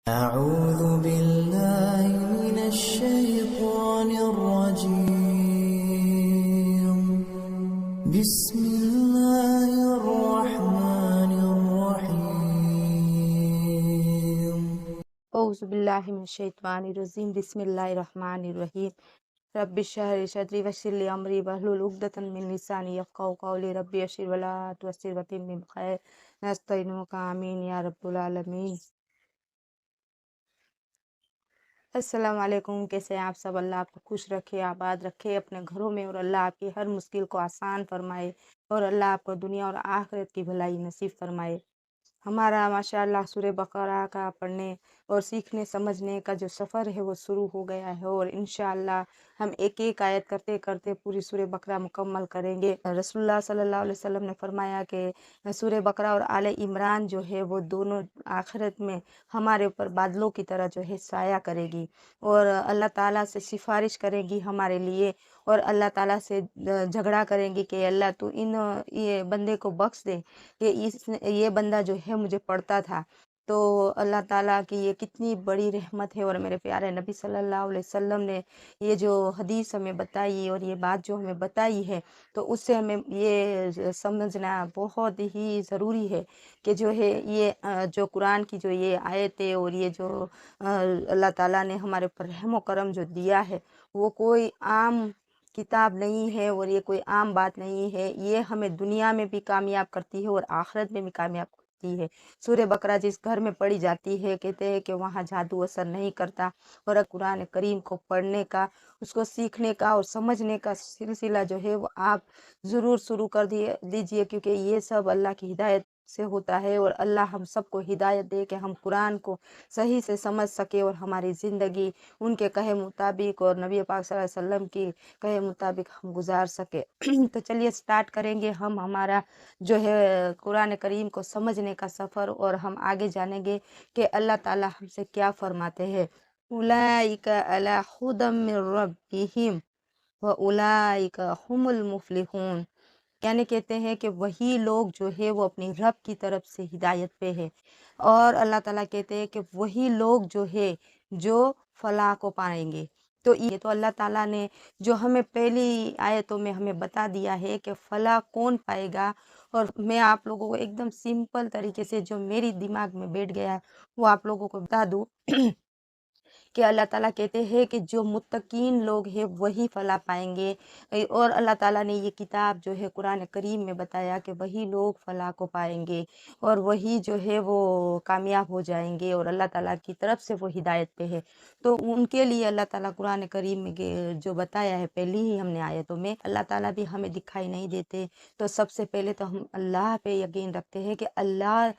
أعوذ بالله من الشيطان الرجيم بسم الله الرحمن الرحيم اعوذ باللہ من الشیطان الرجیم بسم اللہ الرحمن الرحیم رب اشرح لي صدری ویسر لي امری واحلل عقدۃ من لسانی یفقهوا قولی رب یسر ولا تعسر وتمم بخیر نستعینک آمین یا رب العالمین۔ السلام علیکم، کیسے ہیں آپ سب؟ اللہ آپ کو خوش رکھے، آباد رکھے اپنے گھروں میں، اور اللہ آپ کی ہر مشکل کو آسان فرمائے، اور اللہ آپ کو دنیا اور آخرت کی بھلائی نصیب فرمائے۔ ہمارا ماشاءاللہ سورہ بقرہ کا پڑھنے اور سیکھنے سمجھنے کا جو سفر ہے وہ شروع ہو گیا ہے، اور انشاءاللہ ہم ایک ایک آیت کرتے کرتے پوری سورہ بقرہ مکمل کریں گے۔ رسول اللہ صلی اللہ علیہ وسلم نے فرمایا کہ سورہ بقرہ اور آل عمران جو ہے وہ دونوں آخرت میں ہمارے اوپر بادلوں کی طرح جو ہے سایہ کرے گی، اور اللہ تعالیٰ سے سفارش کرے گی ہمارے لیے، اور اللہ تعالیٰ سے جھگڑا کریں گی کہ اللہ تو یہ بندے کو بخش دے کہ یہ بندہ جو ہے مجھے پڑھتا تھا۔ تو اللہ تعالیٰ کی یہ کتنی بڑی رحمت ہے، اور میرے پیارے نبی صلی اللہ علیہ وسلم نے یہ جو حدیث ہمیں بتائی اور یہ بات جو ہمیں بتائی ہے، تو اس سے ہمیں یہ سمجھنا بہت ہی ضروری ہے کہ جو ہے یہ جو قرآن کی جو یہ آیتیں اور یہ جو اللہ تعالیٰ نے ہمارے اوپر رحم و کرم جو دیا ہے، وہ کوئی عام کتاب نہیں ہے، اور یہ کوئی عام بات نہیں ہے۔ یہ ہمیں دنیا میں بھی کامیاب کرتی ہے اور آخرت میں بھی کامیاب کرتی ہے۔ سورہ بقرہ جس گھر میں پڑھی جاتی ہے، کہتے ہیں کہ وہاں جادو اثر نہیں کرتا، اور قرآن کریم کو پڑھنے کا، اس کو سیکھنے کا اور سمجھنے کا سلسلہ جو ہے وہ آپ ضرور شروع کر دیجئے، کیونکہ یہ سب اللہ کی ہدایت سے ہوتا ہے، اور اللہ ہم سب کو ہدایت دے کہ ہم قرآن کو صحیح سے سمجھ سکے اور ہماری زندگی ان کے کہے مطابق اور نبی پاک صلی اللہ علیہ وسلم کی کہے مطابق ہم گزار سکے۔ تو چلیے سٹارٹ کریں گے ہم ہمارا جو ہے قرآن کریم کو سمجھنے کا سفر، اور ہم آگے جانیں گے کہ اللہ تعالیٰ ہم سے کیا فرماتے ہیں۔ اولئک علی ھدی من ربہم واولئک ھم المفلحون، یعنی کہتے ہیں کہ وہی لوگ جو ہے وہ اپنی رب کی طرف سے ہدایت پہ ہے، اور اللہ تعالیٰ کہتے ہیں کہ وہی لوگ جو ہے جو فلاح کو پائیں گے۔ تو یہ تو اللہ تعالیٰ نے جو ہمیں پہلی آیتوں میں ہمیں بتا دیا ہے کہ فلاح کون پائے گا، اور میں آپ لوگوں کو ایک دم سمپل طریقے سے جو میری دماغ میں بیٹھ گیا ہے وہ آپ لوگوں کو بتا دوں کہ اللہ تعالیٰ کہتے ہیں کہ جو متقین لوگ ہیں وہی فلاح پائیں گے، اور اللہ تعالیٰ نے یہ کتاب جو ہے قرآن کریم میں بتایا کہ وہی لوگ فلاح کو پائیں گے، اور وہی جو ہے وہ کامیاب ہو جائیں گے، اور اللہ تعالیٰ کی طرف سے وہ ہدایت پہ ہے۔ تو ان کے لیے اللہ تعالیٰ قرآن کریم میں جو بتایا ہے پہلی ہی ہم نے آیتوں میں، اللہ تعالیٰ بھی ہمیں دکھائی نہیں دیتے، تو سب سے پہلے تو ہم اللہ پہ یقین رکھتے ہیں کہ اللہ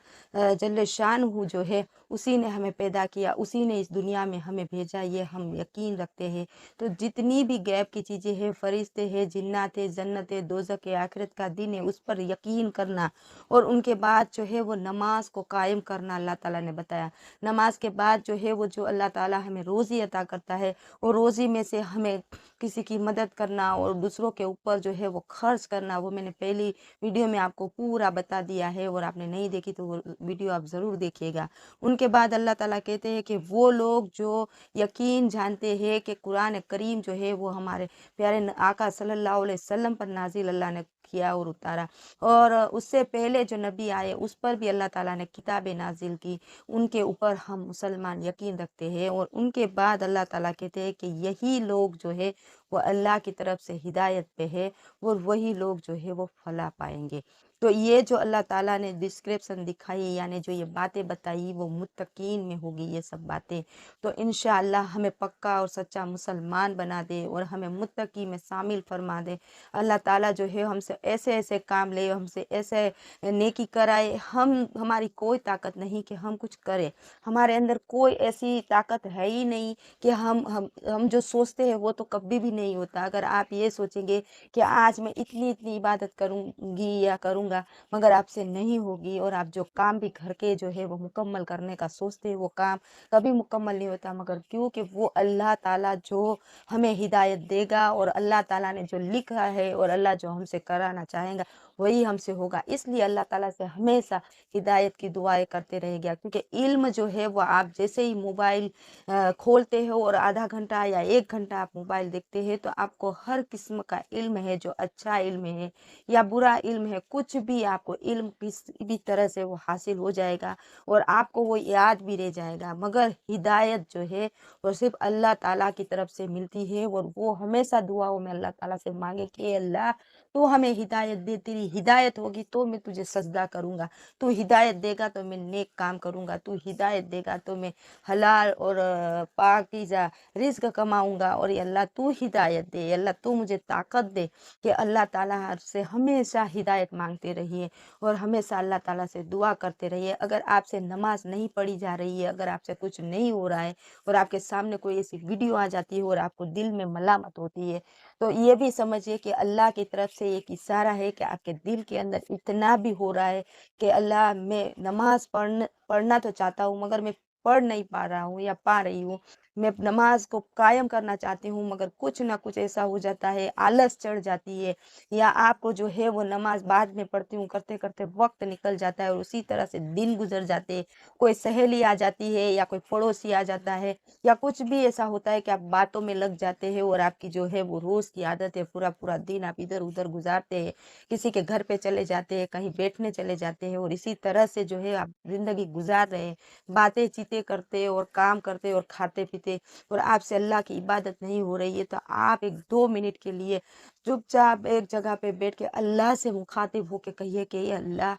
جل شانہ جو ہے اسی نے ہمیں پیدا کیا، اسی نے اس دنیا میں ہمیں بھیجا، یہ ہم یقین رکھتے ہیں۔ تو جتنی بھی غیب کی چیزیں ہیں، فرشتے ہیں، جنات ہیں، جنت ہے، دوزخ ہے، آخرت کا دن ہے، اس پر یقین کرنا، اور ان کے بعد جو ہے وہ نماز کو قائم کرنا اللہ تعالیٰ نے بتایا۔ نماز کے بعد جو ہے وہ جو اللہ تعالیٰ ہمیں روزی عطا کرتا ہے، اور روزی میں سے ہمیں کسی کی مدد کرنا اور دوسروں کے اوپر جو ہے وہ خرچ کرنا، وہ میں نے پہلی ویڈیو میں آپ کو پورا بتا دیا ہے، اور آپ نے نہیں دیکھی تو وہ ویڈیو آپ ضرور دیکھیے گا۔ ان کے بعد اللہ تعالیٰ کہتے ہیں کہ وہ لوگ جو یقین جانتے ہیں کہ قرآن کریم جو ہے وہ ہمارے پیارے آقا صلی اللہ علیہ وسلم پر نازل اللہ نے کیا اور اتارا، اور اس سے پہلے جو نبی آئے اس پر بھی اللہ تعالیٰ نے کتابیں نازل کی، ان کے اوپر ہم مسلمان یقین رکھتے ہیں۔ اور ان کے بعد اللہ تعالیٰ کہتے ہیں کہ یہی لوگ جو ہے وہ اللہ کی طرف سے ہدایت پہ ہے، اور وہی لوگ جو ہے وہ فلاح پائیں گے۔ تو یہ جو اللہ تعالیٰ نے ڈسکرپشن دکھائی، یعنی جو یہ باتیں بتائی، وہ متقین میں ہوگی یہ سب باتیں۔ تو انشاءاللہ ہمیں پکا اور سچا مسلمان بنا دے، اور ہمیں متقی میں شامل فرما دے۔ اللہ تعالیٰ جو ہے ہم سے ایسے ایسے کام لے، ہم سے ایسے نیکی کرائے۔ ہماری کوئی طاقت نہیں کہ ہم کچھ کریں، ہمارے اندر کوئی ایسی طاقت ہے ہی نہیں کہ ہم جو سوچتے ہیں وہ تو کبھی بھی نہیں ہوتا۔ اگر آپ یہ سوچیں گے کہ آج میں اتنی عبادت کروں گی یا کروں گا، مگر آپ سے نہیں ہوگی، اور آپ جو کام بھی گھر کے جو ہے وہ مکمل کرنے کا سوچتے ہیں وہ کام کبھی مکمل نہیں ہوتا، مگر کیونکہ وہ اللہ تعالیٰ جو ہمیں ہدایت دے گا، اور اللہ تعالیٰ نے جو لکھا ہے اور اللہ جو ہم سے کرانا چاہیں گا वही हमसे होगा। इसलिए अल्लाह ताला से हमेशा हिदायत की दुआएँ करते रहिएगा, क्योंकि इल्म जो है वो आप जैसे ही मोबाइल खोलते हो और आधा घंटा या 1 घंटा आप मोबाइल देखते हैं, तो आपको हर किस्म का इल्म है, जो अच्छा इल्म है या बुरा इल्म है, कुछ भी आपको इल्म किसी भी तरह से वो हासिल हो जाएगा और आपको वो याद भी रह जाएगा। मगर हिदायत जो है वो सिर्फ़ अल्लाह ताला की तरफ से मिलती है और वो हमेशा दुआओं में अल्लाह ताला से माँगे कि ए अल्लाह, तू हमें हिदायत दे, तेरी हिदायत होगी तो मैं तुझे सजदा करूँगा। तू हिदायत देगा तो मैं नेक काम करूँगा, तू हिदायत देगा तो मैं हलाल और पाकीज़ा रिज़्क कमाऊँगा। और या अल्लाह तू हिदायत दे, या अल्लाह तू मुझे ताकत दे कि अल्लाह ताला से हमेशा हिदायत माँगते रहिए और हमेशा अल्लाह ताला से दुआ करते रहिए। अगर आपसे नमाज़ नहीं पढ़ी जा रही है, अगर आपसे कुछ नहीं हो रहा है और आपके सामने कोई ऐसी वीडियो आ जाती है और आपको दिल में मलामत होती है, तो ये भी समझिए कि अल्लाह की तरफ से एक इशारा है कि आपके दिल के अंदर इतना भी हो रहा है कि अल्लाह, मैं नमाज़ पढ़ना तो चाहता हूँ, मगर मैं पढ़ नहीं पा रहा हूँ या पा रही हूँ। मैं नमाज़ को कायम करना चाहती हूँ, मगर कुछ ना कुछ ऐसा हो जाता है, आलस चढ़ जाती है या आपको जो है वो नमाज़ बाद में पढ़ती हूँ करते-करते वक़्त निकल जाता है और उसी तरह से दिन गुज़र जाते हैं। कोई सहेली आ जाती है या कोई पड़ोसी आ जाता है या कुछ भी ऐसा होता है कि आप बातों में लग जाते हैं और आपकी जो है वो रोज़ की आदत है, पूरा-पूरा दिन आप इधर-उधर गुज़ारते हैं। किसी के घर पे चले जाते हैं, कहीं बैठने चले जाते हैं और इसी तरह से जो है आप ज़िंदगी गुज़ार रहे हैं। बातें-चीतें करते और काम करते और खाते-पीते और आपसे अल्लाह की इबादत नहीं हो रही है, तो आप एक 2 मिनट के लिए चुपचाप एक जगह पे बैठ के अल्लाह से मुखातिब होके कहिए कि ये अल्लाह,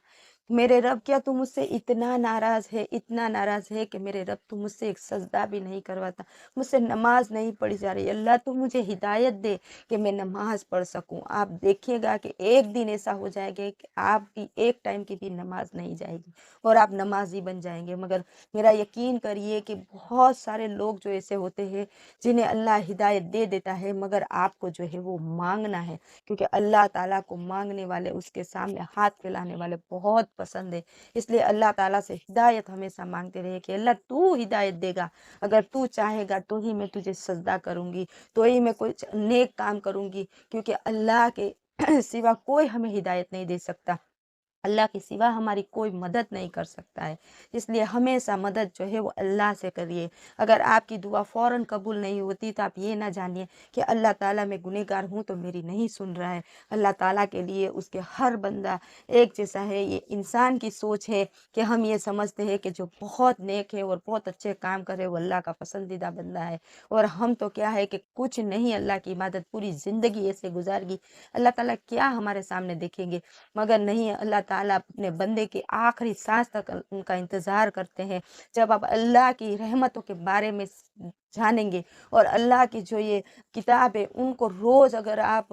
मेरे रब, क्या तू मुझसे इतना नाराज़ है, इतना नाराज़ है कि मेरे रब तू मुझसे एक सजदा भी नहीं करवाता, मुझसे नमाज़ नहीं पढ़ी जा रही। अल्लाह तू मुझे हिदायत दे कि मैं नमाज़ पढ़ सकूँ। आप देखिएगा कि एक दिन ऐसा हो जाएगा कि आपकी एक टाइम की भी नमाज़ नहीं जाएगी और आप नमाज़ी बन जाएँगे। मगर मेरा यकीन करिए कि बहुत सारे लोग जो ऐसे होते हैं, जिन्हें अल्लाह हिदायत दे देता है, मगर आपको जो है वो माँगना है, क्योंकि अल्लाह ताला को माँगने वाले, उसके सामने हाथ फैलाने वाले बहुत पसंद है। इसलिए अल्लाह ताला से हिदायत हमेशा माँगते रहिए कि अल्लाह तू हिदायत देगा, अगर तू चाहेगा तो ही मैं तुझे सजदा करूँगी, तो ही मैं कुछ नेक काम करूँगी, क्योंकि अल्लाह के सिवा कोई हमें हिदायत नहीं दे सकता। अल्लाह के सिवा हमारी कोई मदद नहीं कर सकता है। इसलिए हमेशा मदद जो है वो अल्लाह से करिए। अगर आपकी दुआ फ़ौरन कबूल नहीं होती, तो आप ये ना जानिए कि अल्लाह ताला, मैं गुनहगार हूँ तो मेरी नहीं सुन रहा है। अल्लाह ताला के लिए उसके हर बंदा एक जैसा है। ये इंसान की सोच है कि हम ये समझते हैं कि जो बहुत नेक है और बहुत अच्छे काम करे वो अल्लाह का पसंदीदा बंदा है, और हम तो क्या है कि कुछ नहीं, अल्लाह की इबादत पूरी ज़िंदगी ऐसे गुज़ार अल्लाह ताला क्या हमारे सामने देखेंगे। मगर नहीं, अल्लाह ताला अपने बंदे की आखिरी सांस तक उनका इंतज़ार करते हैं। जब आप अल्लाह की रहमतों के बारे में जानेंगे और अल्लाह की जो ये किताब है उनको रोज़ अगर आप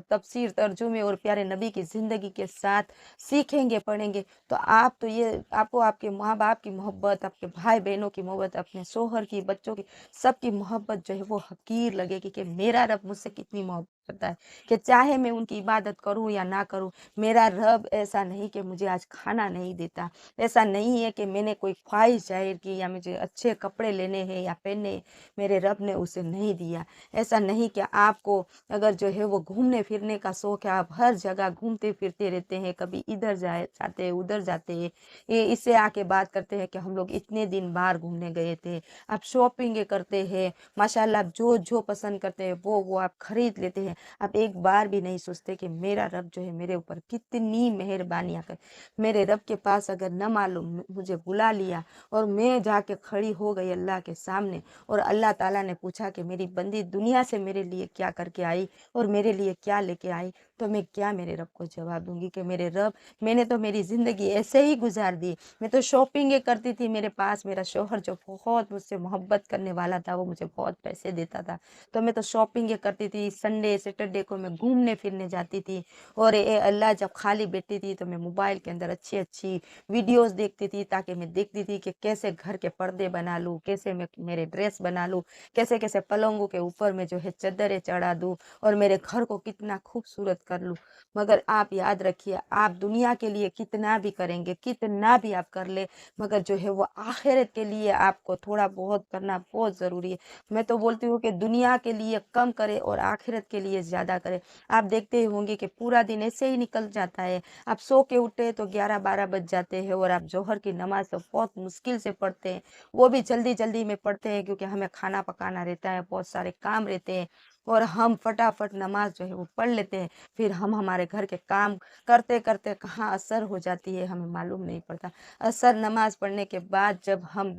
तफसीर, तर्जुमे और प्यारे नबी की ज़िंदगी के साथ सीखेंगे, पढ़ेंगे, तो आप तो ये आपको आपके माँ-बाप की मोहब्बत, आपके भाई-बहनों की मोहब्बत, अपने शोहर की, बच्चों की, सबकी मोहब्बत जो है वो हक़ीर लगेगी कि मेरा रब मुझसे कितनी मोहब्बत करता है, कि चाहे मैं उनकी इबादत करूँ या ना करूँ, मेरा रब ऐसा नहीं कि मुझे आज खाना नहीं देता, ऐसा नहीं है कि मैंने कोई ख्वाहिश ज़ाहिर की या मुझे अच्छे कपड़े लेने हैं या पहनने हैं, मेरे रब ने उसे नहीं दिया। ऐसा नहीं कि आपको अगर जो है वो घूमने-फिरने का शौक है, आप हर जगह घूमते-फिरते रहते हैं, कभी इधर जाते हैं, उधर जाते हैं। ये इससे आके बात करते हैं कि हम लोग इतने दिन बाहर घूमने गए थे। आप शॉपिंग करते हैं, माशाल्लाह आप जो पसंद करते हैं वो आप खरीद लेते हैं। आप एक बार भी नहीं सोचते कि मेरा रब जो है मेरे ऊपर कितनी मेहरबानियाँ करे। मेरे रब के पास अगर न मालूम मुझे बुला लिया और मैं जाके खड़ी हो गई अल्लाह के सामने, और अल्लाह ताला ने पूछा कि मेरी बंदी दुनिया से मेरे लिए क्या करके आई और मेरे लिए क्या लेके आई, तो मैं क्या मेरे रब को जवाब दूँगी कि मेरे रब, मैंने तो मेरी ज़िंदगी ऐसे ही गुज़ार दी। मैं तो शॉपिंगें करती थी, मेरे पास मेरा शौहर जो बहुत मुझसे मोहब्बत करने वाला था, वो मुझे बहुत पैसे देता था। तो मैं तो शॉपिंगें करती थी, संडे, सैटरडे को मैं घूमने-फिरने जाती थी, और ए अल्लाह, जब खाली बैठती थी तो मैं मोबाइल के अंदर अच्छी-अच्छी वीडियोज़ देखती थी, ताकि मैं देखती थी कि कैसे घर के पर्दे बना लूँ, कैसे मैं मेरे ड्रेस बना लूँ, कैसे-कैसे पलंगों के ऊपर में जो है चद्दरें चढ़ा दूँ और मेरे घर को कितना खूबसूरत कर लूँ। मगर आप याद रखिए, आप दुनिया के लिए कितना भी करेंगे, कितना भी आप कर ले, मगर जो है वो आखिरत के लिए आपको थोड़ा बहुत करना बहुत ज़रूरी है। मैं तो बोलती हूँ कि दुनिया के लिए कम करें और आखिरत के लिए लिए ज़्यादा करें। आप देखते ही होंगे कि पूरा दिन ऐसे ही निकल जाता है, आप सो के उठे तो 11-12 बज जाते हैं और आप ज़ोहर की नमाज़ तो बहुत मुश्किल से पढ़ते हैं, वो भी जल्दी-जल्दी में पढ़ते हैं क्योंकि हमें खाना पकाना रहता है, बहुत सारे काम रहते हैं और हम फटाफट नमाज़ जो है वो पढ़ लेते हैं। फिर हम हमारे घर के काम करते-करते कहाँ असर हो जाती है हमें मालूम नहीं पड़ता। असर नमाज़ पढ़ने के बाद जब हम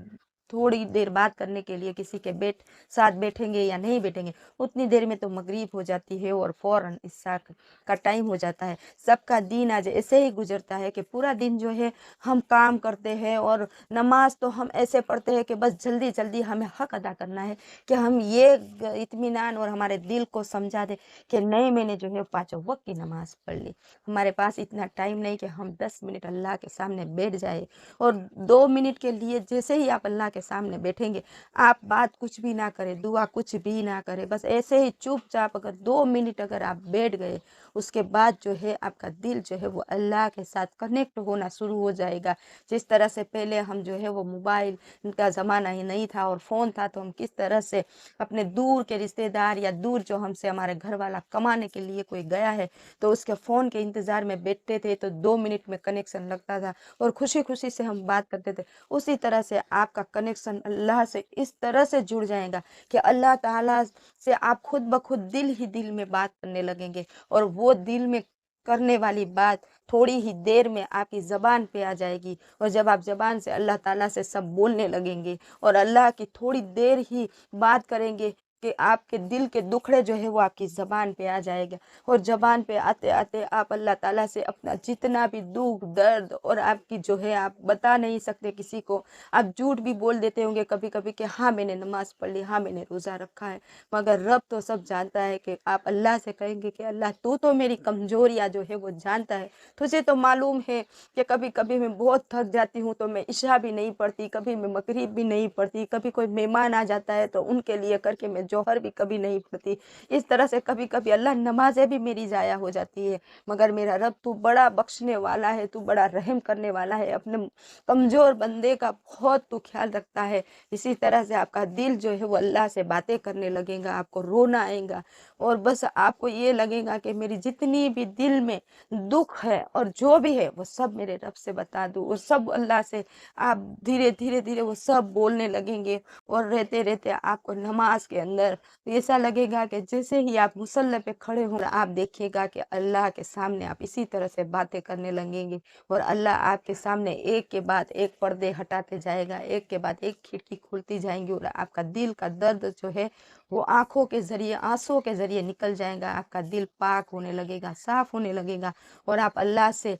थोड़ी देर बात करने के लिए किसी के साथ बैठेंगे या नहीं बैठेंगे, उतनी देर में तो मगरिब हो जाती है और फ़ौरन इशा का टाइम हो जाता है। सबका दिन आज ऐसे ही गुज़रता है कि पूरा दिन जो है हम काम करते हैं और नमाज़ तो हम ऐसे पढ़ते हैं कि बस जल्दी-जल्दी हमें हक़ अदा करना है कि हम ये इत्मीनान और हमारे दिल को समझा दें कि नहीं, मैंने जो है पाँचों वक़्त की नमाज़ पढ़ ली। हमारे पास इतना टाइम नहीं कि हम 10 मिनट अल्लाह के सामने बैठ जाए और 2 मिनट के लिए जैसे ही आप अल्लाह के सामने बैठेंगे, आप बात कुछ भी ना करें, दुआ कुछ भी ना करें, बस ऐसे ही चुपचाप अगर 2 मिनट अगर आप बैठ गए, उसके बाद जो है आपका दिल जो है वो अल्लाह के साथ कनेक्ट होना शुरू हो जाएगा। जिस तरह से पहले हम जो है वो मोबाइल का ज़माना ही नहीं था और फ़ोन था, तो हम किस तरह से अपने दूर के रिश्तेदार या दूर जो हमसे हमारे घर वाला कमाने के लिए कोई गया है, तो उसके फ़ोन के इंतज़ार में बैठते थे, तो 2 मिनट में कनेक्शन लगता था और खुशी-खुशी से हम बात करते थे। उसी तरह से आपका कनेक्शन अल्लाह से इस तरह से जुड़ जाएगा कि अल्लाह ताला से आप खुद ब खुद दिल ही दिल में बात करने लगेंगे और वो दिल में करने वाली बात थोड़ी ही देर में आपकी ज़बान पे आ जाएगी और जब आप ज़बान से अल्लाह ताला से सब बोलने लगेंगे और अल्लाह की थोड़ी देर ही बात करेंगे कि आपके दिल के दुखड़े जो है वो आपकी ज़बान पे आ जाएगा और ज़बान पे आते-आते आप अल्लाह ताला से अपना जितना भी दुःख, दर्द और आपकी जो है आप बता नहीं सकते किसी को, आप झूठ भी बोल देते होंगे कभी-कभी कि हाँ, मैंने नमाज़ पढ़ ली, हाँ, मैंने रोज़ा रखा है। मगर रब तो सब जानता है कि आप अल्लाह से कहेंगे कि अल्लाह तू तो मेरी कमज़ोरियाँ जो है वो जानता है। तुझे तो मालूम है कि कभी-कभी मैं बहुत थक जाती हूँ तो मैं इशा भी नहीं पढ़ती, कभी मैं मगरिब भी नहीं पढ़ती, कभी कोई मेहमान आ जाता है तो उनके लिए करके मैं जोहर भी कभी नहीं पढ़ती। इस तरह से कभी-कभी अल्लाह नमाज़ें भी मेरी ज़ाया हो जाती है। मगर मेरा रब तू बड़ा बख्शने वाला है, तू बड़ा रहम करने वाला है, अपने कमज़ोर बंदे का बहुत तू ख़्याल रखता है। इसी तरह से आपका दिल जो है वो अल्लाह से बातें करने लगेगा, आपको रोना आएगा और बस आपको ये लगेगा कि मेरी जितनी भी दिल में दुःख है और जो भी है वो सब मेरे रब से बता दूँ और सब अल्लाह से आप धीरे-धीरे वो सब बोलने लगेंगे और रहते-रहते आपको नमाज़ के अंदर ऐसा लगेगा कि जैसे ही आप मुसल्ले पे खड़े हो, आप देखिएगा कि अल्लाह के सामने आप इसी तरह से बातें करने लगेंगे और अल्लाह आपके सामने एक के बाद एक पर्दे हटाते जाएगा, एक के बाद एक खिड़की खुलती जाएँगी और आपका दिल का दर्द जो है वो आँखों के ज़रिए, आँसुओं के ज़रिए निकल जाएगा, आपका दिल पाक होने लगेगा, साफ़ होने लगेगा और आप अल्लाह से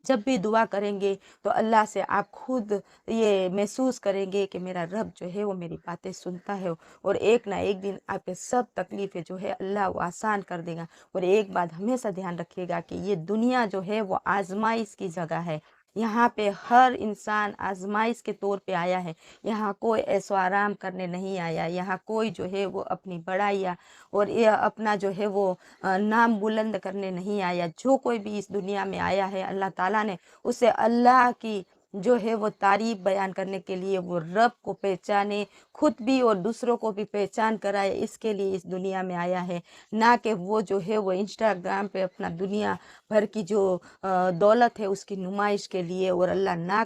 जब भी दुआ करेंगे तो अल्लाह से आप खुद ये महसूस करेंगे कि मेरा रब जो है वो मेरी बातें सुनता है और एक ना एक दिन आपके सब तकलीफ़ें जो है अल्लाह वो आसान कर देगा। और एक बात हमेशा ध्यान रखिएगा कि ये दुनिया जो है वो आज़माइश की जगह है। यहाँ पे हर इंसान आज़माइश के तौर पे आया है। यहाँ कोई ऐशो-आराम करने नहीं आया। यहाँ कोई जो है वो अपनी बड़ाइयाँ और ये अपना जो है वो नाम बुलंद करने नहीं आया। जो कोई भी इस दुनिया में आया है अल्लाह ताला ने उसे अल्लाह की जो है वो तारीफ़ बयान करने के लिए वो रब को पहचाने, खुद भी और दूसरों को भी पहचान कराए, इसके लिए इस दुनिया में आया है। ना कि वो जो है वो इंस्टाग्राम पे अपना दुनिया भर की जो दौलत है उसकी नुमाइश के लिए। और अल्लाह ना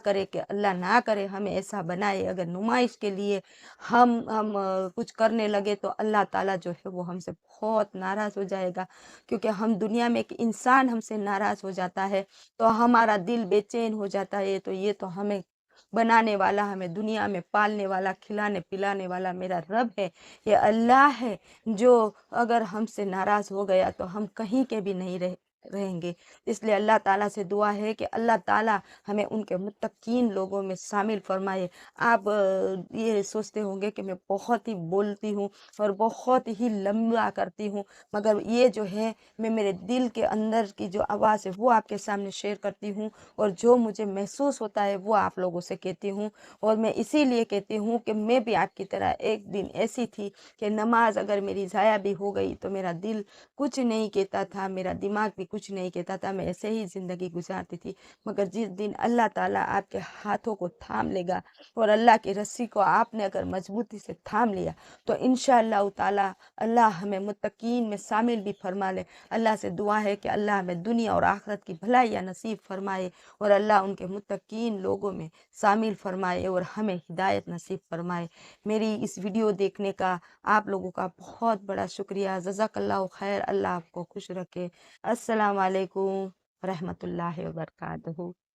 करे हमें ऐसा बनाए, अगर नुमाइश के लिए हम कुछ करने लगे तो अल्लाह ताला जो है वो हमसे बहुत नाराज़ हो जाएगा। क्योंकि हम दुनिया में एक इंसान हमसे नाराज़ हो जाता है तो हमारा दिल बेचैन हो जाता है। तो ये तो हमें बनाने वाला, हमें दुनिया में पालने वाला, खिलाने-पिलाने वाला मेरा रब है, ये अल्लाह है, जो अगर हमसे नाराज़ हो गया तो हम कहीं के भी नहीं रहेंगे। इसलिए अल्लाह ताला से दुआ है कि अल्लाह ताला हमें उनके मुत्तकीन लोगों में शामिल फ़रमाए। आप ये सोचते होंगे कि मैं बहुत ही बोलती हूँ और बहुत ही लंबा करती हूँ, मगर ये जो है मैं मेरे दिल के अंदर की जो आवाज़ है वो आपके सामने शेयर करती हूँ और जो मुझे महसूस होता है वो आप लोगों से कहती हूँ। और मैं इसीलिए कहती हूँ कि मैं भी आपकी तरह एक दिन ऐसी थी कि नमाज़ अगर मेरी ज़ाया भी हो गई तो मेरा दिल कुछ नहीं कहता था, मेरा दिमाग भी کچھ نہیں کہتا تھا، میں ایسے ہی زندگی گزارتی تھی، مگر جس دن اللہ تعالیٰ آپ کے ہاتھوں کو تھام لے گا اور اللہ کی رسی کو آپ نے اگر مضبوطی سے تھام لیا تو انشاءاللہ تعالیٰ اللہ ہمیں متقین میں شامل بھی فرما لے۔ اللہ سے دعا ہے کہ اللہ ہمیں دنیا اور آخرت کی بھلائیاں نصیب فرمائے اور اللہ ان کے متقین لوگوں میں شامل فرمائے اور ہمیں ہدایت نصیب فرمائے۔ میری اس ویڈیو دیکھنے کا آپ لوگوں کا بہت بڑا شکریہ، جزاک اللہ خیر، اللہ آپ کو خوش رکھے۔ السلام علیکم ورحمۃ اللہ وبرکاتہ۔